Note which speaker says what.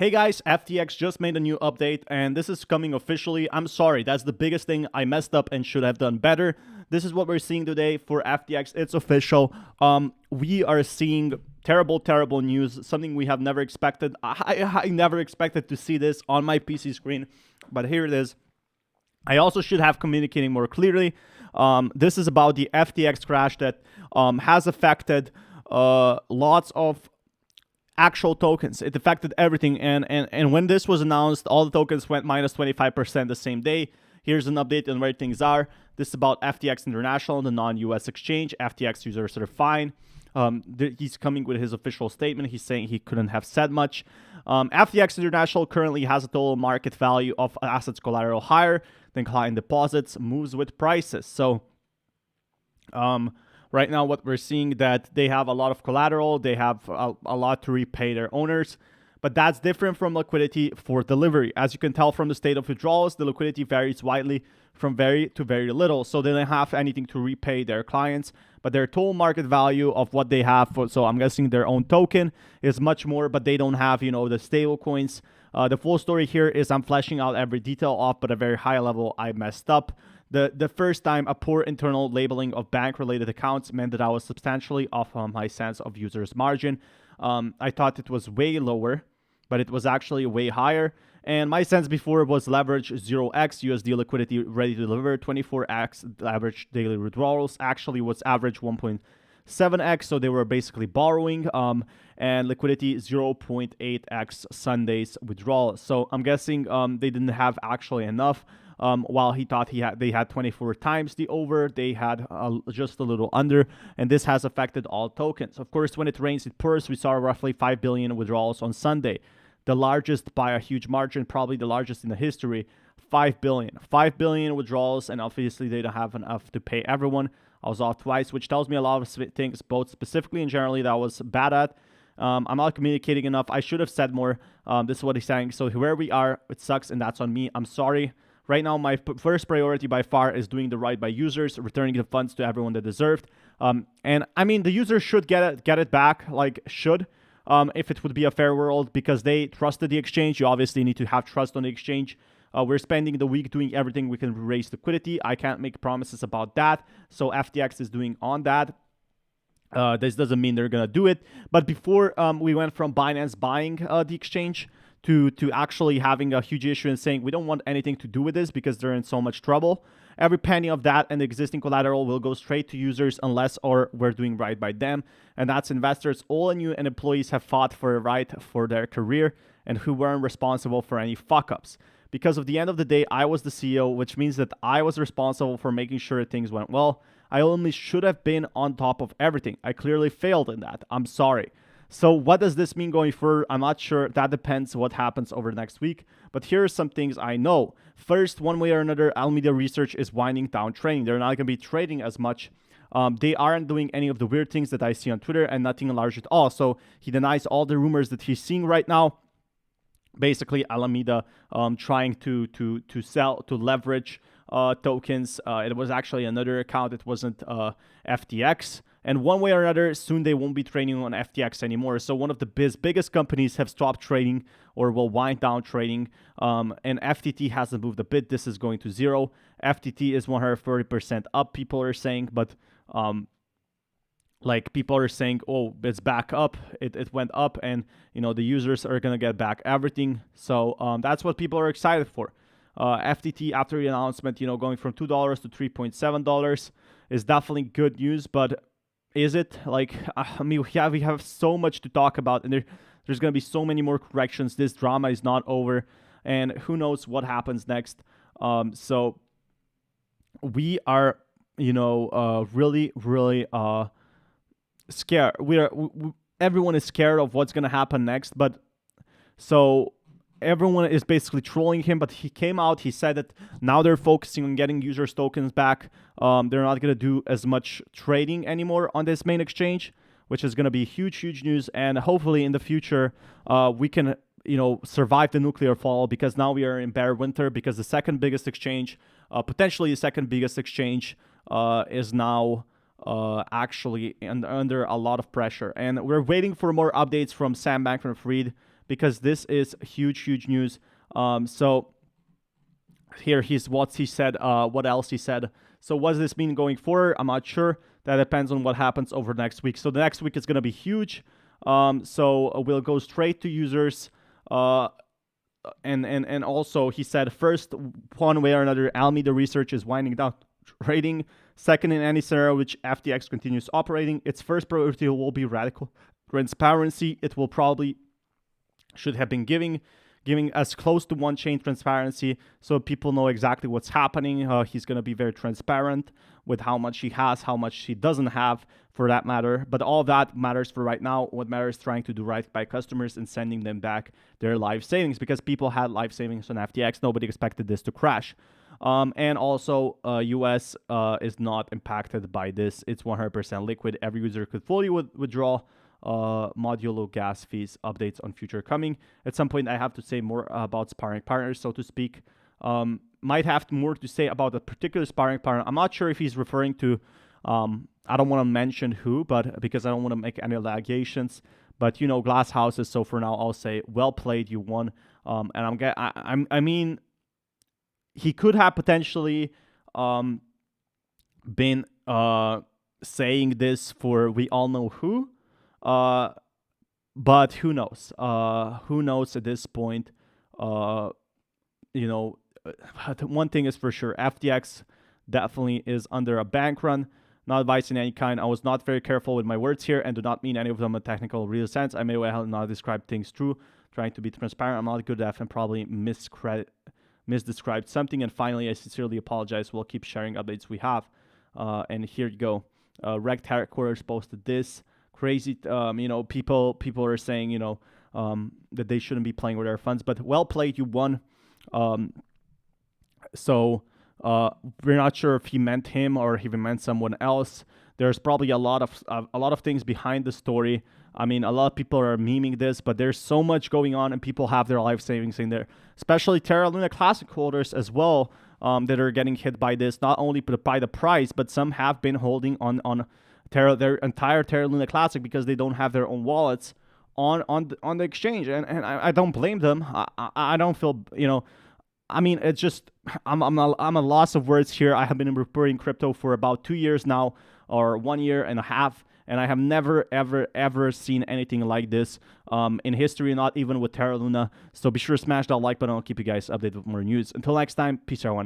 Speaker 1: Hey guys, FTX just made a new update and this is coming officially. I'm sorry, that's the biggest thing I messed up and should have done better. This is what we're seeing today for FTX. It's official. We are seeing terrible news, something we have never expected. I never expected to see this on my PC screen, but here it is. I also should have communicated more clearly. This is about the FTX crash that has affected lots of actual tokens. It affected everything, and when this was announced, all the tokens went minus 25% the same day. Here's an update on where things are. This is about FTX International, the non-US exchange. FTX users are fine. He's coming with his official statement. He's saying he couldn't have said much. FTX International currently has a total market value of assets collateral higher than client deposits, moves with prices. So right now, what we're seeing that they have a lot of collateral, they have a lot to repay their owners, but that's different from liquidity for delivery. As you can tell from the state of withdrawals, the liquidity varies widely from very to very little, so they don't have anything to repay their clients, but their total market value of what they have, so I'm guessing their own token, is much more, but they don't have, the stable coins. The full story here is I'm fleshing out every detail off, but at a very high level, I messed up. The first time, a poor internal labeling of bank-related accounts meant that I was substantially off on my sense of users' margin. I thought it was way lower, but it was actually way higher. And my sense before was leverage 0x USD liquidity ready to deliver, 24x average daily withdrawals. Actually was average 1.7x, so they were basically borrowing, and liquidity 0.8x Sunday's withdrawals. So I'm guessing they didn't have actually enough. While he thought they had 24 times the over, they had just a little under, and this has affected all tokens. Of course, when it rains, it pours. We saw roughly 5 billion withdrawals on Sunday, the largest by a huge margin, probably the largest in the history. 5 billion withdrawals, and obviously they don't have enough to pay everyone. I was off twice, which tells me a lot of things, both specifically and generally, that I was bad at. I'm not communicating enough. I should have said more. This is what he's saying. So where we are, it sucks, and that's on me. I'm sorry. Right now, my first priority by far is doing the right by users, returning the funds to everyone that deserved. And I mean, the users should get it back, if it would be a fair world, because they trusted the exchange. You obviously need to have trust on the exchange. We're spending the week doing everything we can to raise liquidity. I can't make promises about that. So FTX is doing on that. This doesn't mean they're going to do it. But before we went from Binance buying the exchange to actually having a huge issue and saying we don't want anything to do with this because they're in so much trouble. Every penny of that and the existing collateral will go straight to users unless or we're doing right by them. And that's investors. All new and employees have fought for a right for their career and who weren't responsible for any fuck-ups. Because of the end of the day, I was the CEO, which means that I was responsible for making sure things went well. I only should have been on top of everything. I clearly failed in that. I'm sorry. So what does this mean going forward? I'm not sure. That depends what happens over the next week. But here are some things I know. First, one way or another, Alameda Research is winding down trading. They're not going to be trading as much. They aren't doing any of the weird things that I see on Twitter and nothing large at all. So he denies all the rumors that he's seeing right now. Basically, Alameda trying to sell, to leverage tokens. It was actually another account. It wasn't FTX. And one way or another, soon they won't be trading on FTX anymore. So one of the biggest companies have stopped trading or will wind down trading. And FTT hasn't moved a bit. This is going to zero. FTT is 130% up, people are saying. But people are saying, oh, it's back up. It went up, and the users are going to get back everything. So that's what people are excited for. FTT, after the announcement, going from $2 to $3.7 is definitely good news, but is it? We have so much to talk about, and there's going to be so many more corrections. This drama is not over, and who knows what happens next. So we are, really scared. Everyone is scared of what's going to happen next, but so everyone is basically trolling him, but he came out, he said that now they're focusing on getting users tokens back. They're not going to do as much trading anymore on this main exchange, which is going to be huge news. And hopefully in the future, we can, survive the nuclear fall, because now we are in bear winter, because the second biggest exchange, potentially the second biggest exchange, is now actually under a lot of pressure. And we're waiting for more updates from Sam Bankman-Fried, because this is huge news. So here he's what he said. What else he said? So what does this mean going forward? I'm not sure. That depends on what happens over next week. So the next week is going to be huge. So we'll go straight to users. And also he said, first, one way or another, Alameda Research is winding down trading. Second, in any scenario which FTX continues operating, its first priority will be radical transparency. It will probably should have been giving as close to one-chain transparency so people know exactly what's happening. He's going to be very transparent with how much he has, how much he doesn't have, for that matter. But all that matters for right now. What matters is trying to do right by customers and sending them back their life savings, because people had life savings on FTX. Nobody expected this to crash. And also, US is not impacted by this. It's 100% liquid. Every user could fully withdraw. Modulo gas fees updates on future coming. At some point, I have to say more about sparring partners, so to speak. Might have more to say about a particular sparring partner. I'm not sure if he's referring to, I don't want to mention who, but because I don't want to make any allegations. But you know, glass houses. So for now, I'll say, well played, you won. And I mean, he could have potentially been saying this for we all know who. But who knows? Who knows at this point? You know, one thing is for sure, FTX definitely is under a bank run. Not advice in any kind. I was not very careful with my words here and do not mean any of them in a technical real sense. I may well have not described things true, trying to be transparent. I'm not good at and probably misdescribed something. And finally, I sincerely apologize. We'll keep sharing updates we have. And here you go. Reg Terra Quarters posted this. Crazy, you know, people are saying, you know, that they shouldn't be playing with their funds, but well played, you won. So we're not sure if he meant him or if he meant someone else. There's probably a lot of things behind the story. I mean, a lot of people are memeing this, but there's so much going on, and people have their life savings in there, especially Terra Luna Classic holders as well, that are getting hit by this, not only by the price, but some have been holding on Terra, their entire Terra Luna Classic, because they don't have their own wallets on the exchange, and I don't blame them. I don't feel, you know, I mean, it's just I'm a loss of words here. I have been reporting crypto for about 2 years now, or 1 year and a half, and I have never ever seen anything like this in history, not even with Terra Luna. So be sure to smash that like button. I'll keep you guys updated with more news. Until next time, peace everyone.